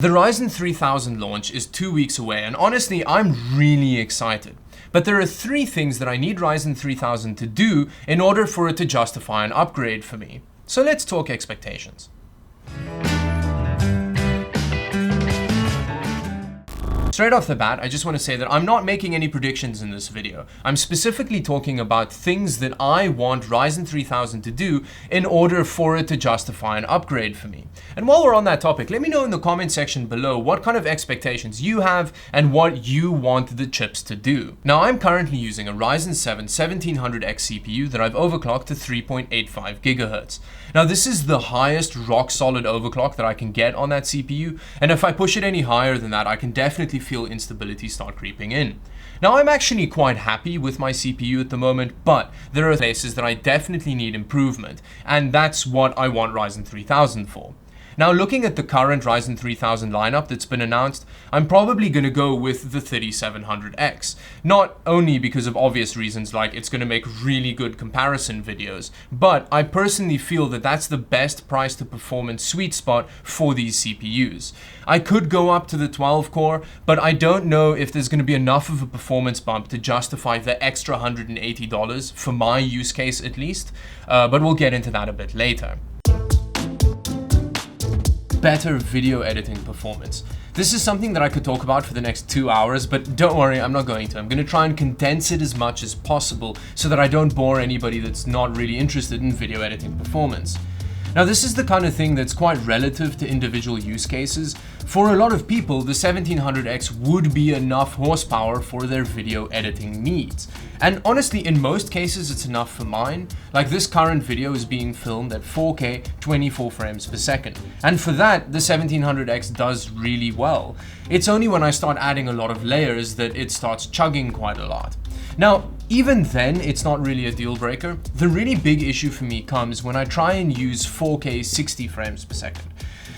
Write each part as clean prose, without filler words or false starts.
The Ryzen 3000 launch is 2 weeks away, and honestly, I'm really excited. But there are 3 things that I need Ryzen 3000 to do in order for it to justify an upgrade for me. So let's talk expectations. Straight off the bat, I just want to say that I'm not making any predictions in this video. I'm specifically talking about things that I want Ryzen 3000 to do in order for it to justify an upgrade for me. And while we're on that topic, let me know in the comment section below what kind of expectations you have and what you want the chips to do. Now, I'm currently using a Ryzen 7 1700X CPU that I've overclocked to 3.85 GHz. Now, this is the highest rock solid overclock that I can get on that CPU, and if I push it any higher than that, I can definitely feel instability start creeping in. Now, I'm actually quite happy with my CPU at the moment, but there are places that I definitely need improvement, and that's what I want Ryzen 3000 for. Now, looking at the current Ryzen 3000 lineup that's been announced, I'm probably going to go with the 3700X. Not only because of obvious reasons like it's going to make really good comparison videos, but I personally feel that that's the best price to performance sweet spot for these CPUs. I could go up to the 12 core, but I don't know if there's going to be enough of a performance bump to justify the extra $180 for my use case at least, but we'll get into that a bit later. Better video editing performance. This is something that I could talk about for the next 2 hours, but don't worry, I'm not going to. I'm going to try and condense it as much as possible so that I don't bore anybody that's not really interested in video editing performance. Now, this is the kind of thing that's quite relative to individual use cases. For a lot of people, the 1700X would be enough horsepower for their video editing needs. And honestly, in most cases, it's enough for mine. Like, this current video is being filmed at 4K, 24 frames per second. And for that, the 1700X does really well. It's only when I start adding a lot of layers that it starts chugging quite a lot. Now, even then, it's not really a deal breaker. The really big issue for me comes when I try and use 4K 60 frames per second.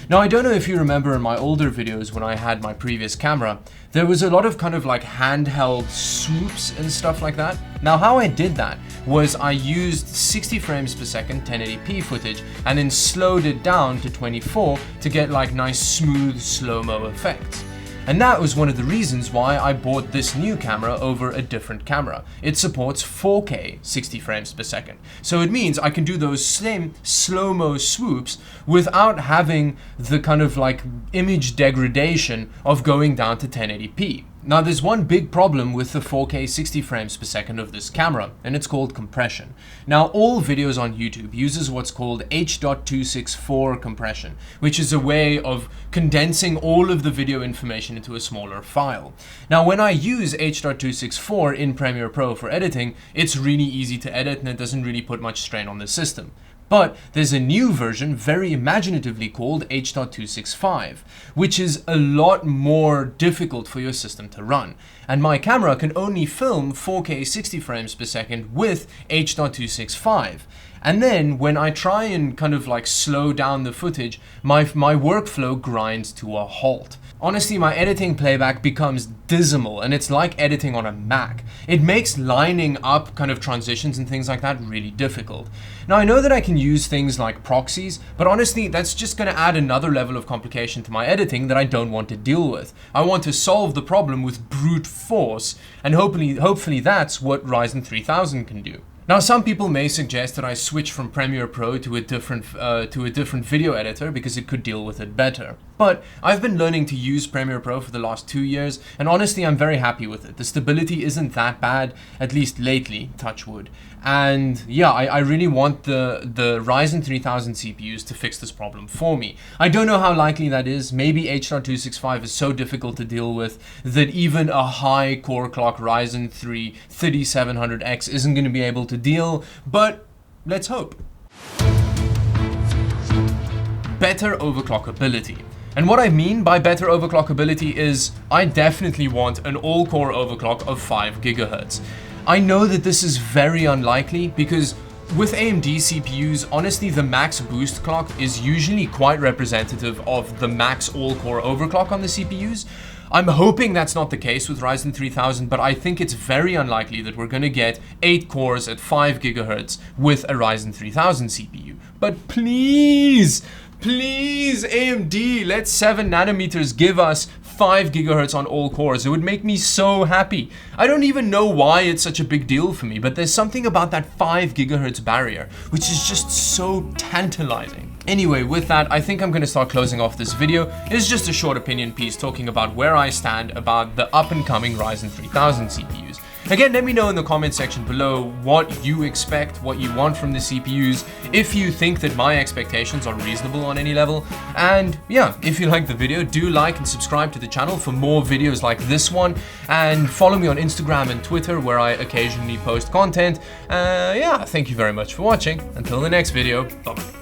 Now, I don't know if you remember in my older videos when I had my previous camera, there was a lot of kind of like handheld swoops and stuff like that. Now, how I did that was I used 60 frames per second 1080p footage and then slowed it down to 24 to get like nice smooth slow-mo effects. And that was one of the reasons why I bought this new camera over a different camera. It supports 4K 60 frames per second. So it means I can do those same slow-mo swoops without having the kind of like image degradation of going down to 1080p. Now, there's one big problem with the 4K 60 frames per second of this camera, and it's called compression. Now, all videos on YouTube uses what's called H.264 compression, which is a way of condensing all of the video information into a smaller file. Now, when I use H.264 in Premiere Pro for editing, it's really easy to edit and it doesn't really put much strain on the system. But there's a new version, very imaginatively called H.265, which is a lot more difficult for your system to run. And my camera can only film 4K 60 frames per second with H.265. And then when I try and kind of like slow down the footage, my workflow grinds to a halt. Honestly, my editing playback becomes dismal, and it's like editing on a Mac. It makes lining up kind of transitions and things like that really difficult. Now, I know that I can use things like proxies, but honestly, that's just going to add another level of complication to my editing that I don't want to deal with. I want to solve the problem with brute force, and hopefully that's what Ryzen 3000 can do. Now, some people may suggest that I switch from Premiere Pro to a different video editor because it could deal with it better. But I've been learning to use Premiere Pro for the last 2 years, and honestly, I'm very happy with it. The stability isn't that bad, at least lately, touch wood. And yeah, I really want the Ryzen 3000 CPUs to fix this problem for me. I don't know how likely that is. Maybe H.265 is so difficult to deal with that even a high core clock Ryzen 3 3700X isn't going to be able to deal, but let's hope. Better overclockability. And what I mean by better overclockability is I definitely want an all-core overclock of 5 GHz. I know that this is very unlikely because with AMD CPUs, honestly, the max boost clock is usually quite representative of the max all-core overclock on the CPUs. I'm hoping that's not the case with Ryzen 3000, but I think it's very unlikely that we're going to get 8 cores at 5 GHz with a Ryzen 3000 CPU. But please, Please, AMD, let 7 nanometers give us 5 gigahertz on all cores. It would make me so happy. I don't even know why it's such a big deal for me, but there's something about that 5 gigahertz barrier, which is just so tantalizing. Anyway, with that, I think I'm going to start closing off this video. It's just a short opinion piece talking about where I stand about the up-and-coming Ryzen 3000 CPUs. Again, let me know in the comment section below what you expect, what you want from the CPUs, if you think that my expectations are reasonable on any level. And yeah, if you like the video, do like and subscribe to the channel for more videos like this one. And follow me on Instagram and Twitter, where I occasionally post content. Yeah, thank you very much for watching. Until the next video, bye-bye.